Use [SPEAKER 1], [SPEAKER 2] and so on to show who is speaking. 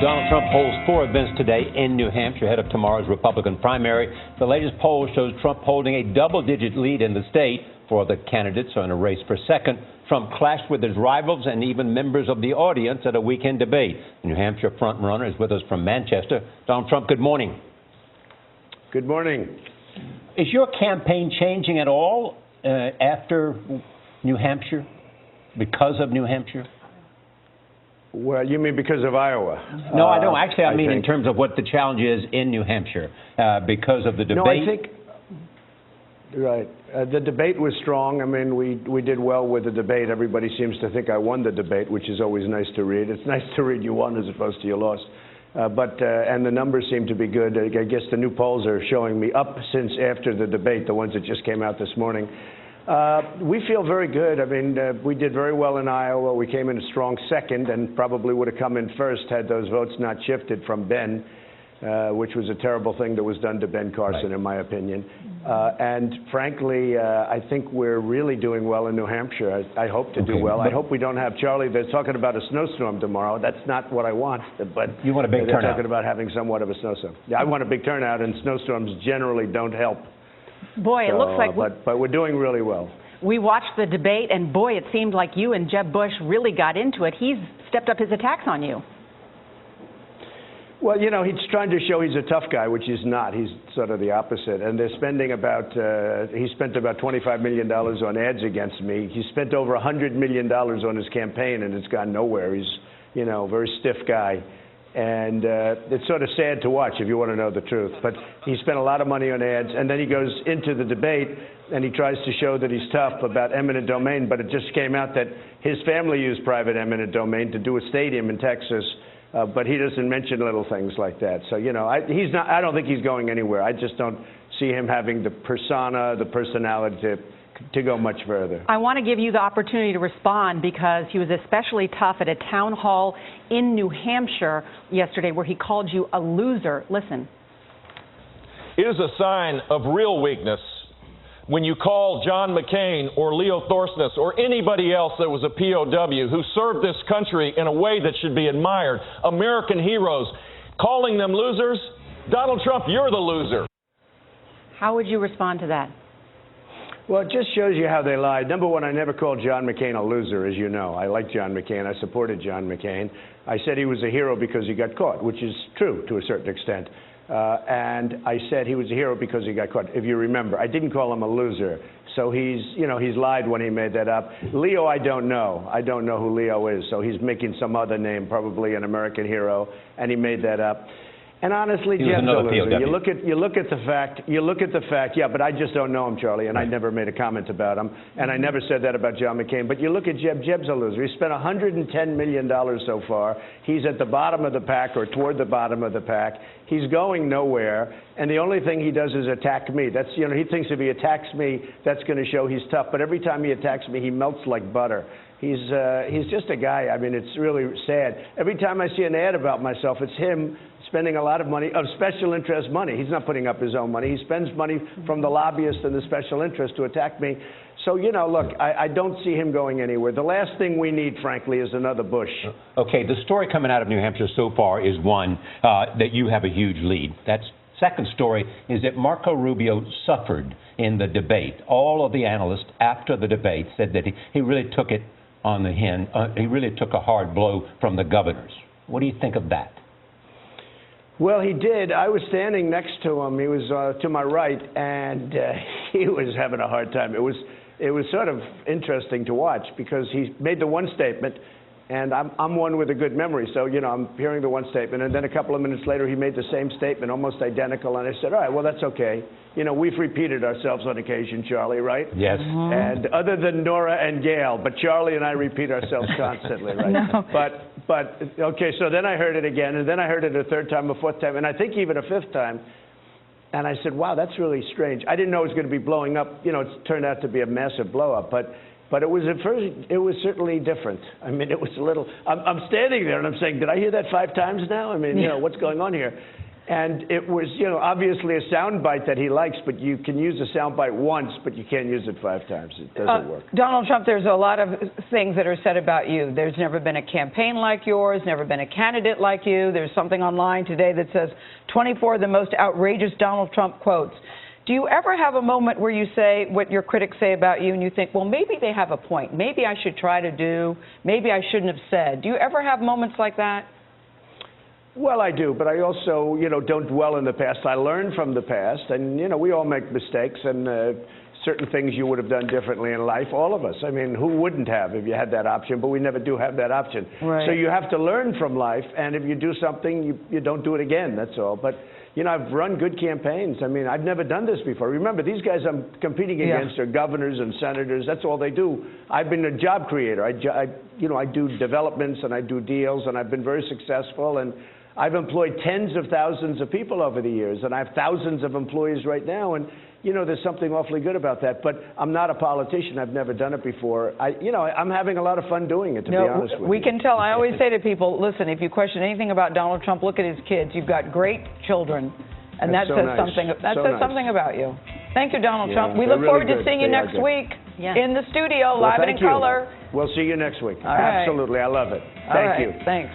[SPEAKER 1] Donald Trump holds 4 events today in New Hampshire ahead of tomorrow's Republican primary. The latest poll shows Trump holding a double-digit lead in the state. 4 of the candidates are in a race for second. Trump clashed with his rivals and even members of the audience at a weekend debate. The New Hampshire frontrunner is with us from Manchester. Donald Trump, good morning.
[SPEAKER 2] Good morning.
[SPEAKER 1] Is your campaign changing at all after New Hampshire, because of New Hampshire?
[SPEAKER 2] Well, you mean because of Iowa?
[SPEAKER 1] No, I don't. Actually, I mean in terms of what the challenge is in New Hampshire because of the debate.
[SPEAKER 2] No, I think, right. The debate was strong. I mean, we did well with the debate. Everybody seems to think I won the debate, which is always nice to read. It's nice to read you won as opposed to you lost. And the numbers seem to be good. I guess the new polls are showing me up since after the debate, the ones that just came out this morning. We feel very good. I mean, we did very well in Iowa. We came in a strong second and probably would have come in first had those votes not shifted from Ben, which was a terrible thing that was done to Ben Carson, in my opinion. And frankly, I think we're really doing well in New Hampshire. I hope to do well. I hope we don't have Charlie. They're talking about a snowstorm tomorrow. That's not what I want. But
[SPEAKER 1] you want a big turnout.
[SPEAKER 2] They're talking about having somewhat of a snowstorm. Yeah, I want a big turnout, and snowstorms generally don't help.
[SPEAKER 3] Boy, it looks like...
[SPEAKER 2] But we're doing really well.
[SPEAKER 3] We watched the debate, and boy, it seemed like you and Jeb Bush really got into it. He's stepped up his attacks on you.
[SPEAKER 2] Well, you know, he's trying to show he's a tough guy, which he's not. He's sort of the opposite. And they're spending about, he spent about $25 million on ads against me. He spent over $100 million on his campaign, and it's gone nowhere. He's, you know, a very stiff guy. And it's sort of sad to watch, if you want to know the truth. But he spent a lot of money on ads, and then he goes into the debate, and he tries to show that he's tough about eminent domain, but it just came out that his family used private eminent domain to do a stadium in Texas, but he doesn't mention little things like that. So, you know, I don't think he's going anywhere. I just don't see him having the persona, the personality to go much further.
[SPEAKER 3] I want to give you the opportunity to respond because he was especially tough at a town hall in New Hampshire yesterday where he called you a loser. Listen.
[SPEAKER 4] It is a sign of real weakness when you call John McCain or Leo Thorsness or anybody else that was a POW who served this country in a way that should be admired, American heroes, calling them losers. Donald Trump, you're the loser.
[SPEAKER 3] How would you respond to that?
[SPEAKER 2] Well, it just shows you how they lied. Number one, I never called John McCain a loser, as you know. I like John McCain. I supported John McCain. I said he was a hero because he got caught, which is true to a certain extent. And I said he was a hero because he got caught. If you remember, I didn't call him a loser. So he's lied when he made that up. Leo, I don't know. I don't know who Leo is. So he's making some other name, probably an American hero, and he made that up. And honestly, Jeb's a loser. You look at the fact, yeah, but I just don't know him, Charlie, and I never made a comment about him, and I never said that about John McCain. But you look at Jeb's a loser. He spent $110 million so far. He's at the bottom of the pack or toward the bottom of the pack. He's going nowhere, and the only thing he does is attack me. That's, you know, he thinks if he attacks me, that's going to show he's tough. But every time he attacks me, he melts like butter. He's just a guy. I mean, it's really sad. Every time I see an ad about myself, it's him spending a lot of money, of special interest money. He's not putting up his own money. He spends money from the lobbyists and the special interest to attack me. So, you know, look, I don't see him going anywhere. The last thing we need, frankly, is another Bush.
[SPEAKER 1] Okay, the story coming out of New Hampshire so far is one, that you have a huge lead. That's second story is that Marco Rubio suffered in the debate. All of the analysts after the debate said that he really took it on the chin. He really took a hard blow from the governors. What do you think of that?
[SPEAKER 2] Well, he did. I was standing next to him. He was to my right, and he was having a hard time. It was sort of interesting to watch because he made the one statement, and I'm one with a good memory, so, you know, I'm hearing the one statement, and then a couple of minutes later he made the same statement, almost identical, and I said, all right, well, that's okay. You know, we've repeated ourselves on occasion, Charlie, right?
[SPEAKER 1] Yes.
[SPEAKER 2] And other than Nora and Gail, but Charlie and I repeat ourselves constantly, right?
[SPEAKER 3] No.
[SPEAKER 2] But okay, so then I heard it again, and then I heard it a third time, a fourth time, and I think even a fifth time. And I said, wow, that's really strange. I didn't know it was going to be blowing up. You know, it turned out to be a massive blow up, but it was at first, it was certainly different. I mean, it was a little, I'm standing there and I'm saying, did I hear that 5 times now? I mean, you know, what's going on here? And it was, you know, obviously a soundbite that he likes, but you can use a soundbite once, but you can't use it 5 times. It doesn't work.
[SPEAKER 5] Donald Trump, there's a lot of things that are said about you. There's never been a campaign like yours, never been a candidate like you. There's something online today that says 24 of the most outrageous Donald Trump quotes. Do you ever have a moment where you say what your critics say about you and you think, well, maybe they have a point. Maybe I should try to do. Maybe I shouldn't have said. Do you ever have moments like that?
[SPEAKER 2] Well, I do, but I also, you know, don't dwell in the past. I learn from the past, and, you know, we all make mistakes, and certain things you would have done differently in life, all of us. I mean, who wouldn't have if you had that option, but we never do have that option.
[SPEAKER 5] Right.
[SPEAKER 2] So you have to learn from life, and if you do something, you don't do it again, that's all. But, you know, I've run good campaigns. I mean, I've never done this before. Remember, these guys I'm competing against are governors and senators. That's all they do. I've been a job creator. You know, I do developments, and I do deals, and I've been very successful, and I've employed tens of thousands of people over the years, and I have thousands of employees right now, and, you know, there's something awfully good about that. But I'm not a politician. I've never done it before. You know, I'm having a lot of fun doing it, to be honest with you.
[SPEAKER 5] We can tell. I always say to people, listen, if you question anything about Donald Trump, look at his kids. You've got great children, and that says something. That says something about you. Thank you, Donald Trump. We look forward to seeing you next week in the studio, live and in color.
[SPEAKER 2] We'll see you next week.
[SPEAKER 5] All right.
[SPEAKER 2] Absolutely. I love it. Thank you.
[SPEAKER 5] Thanks.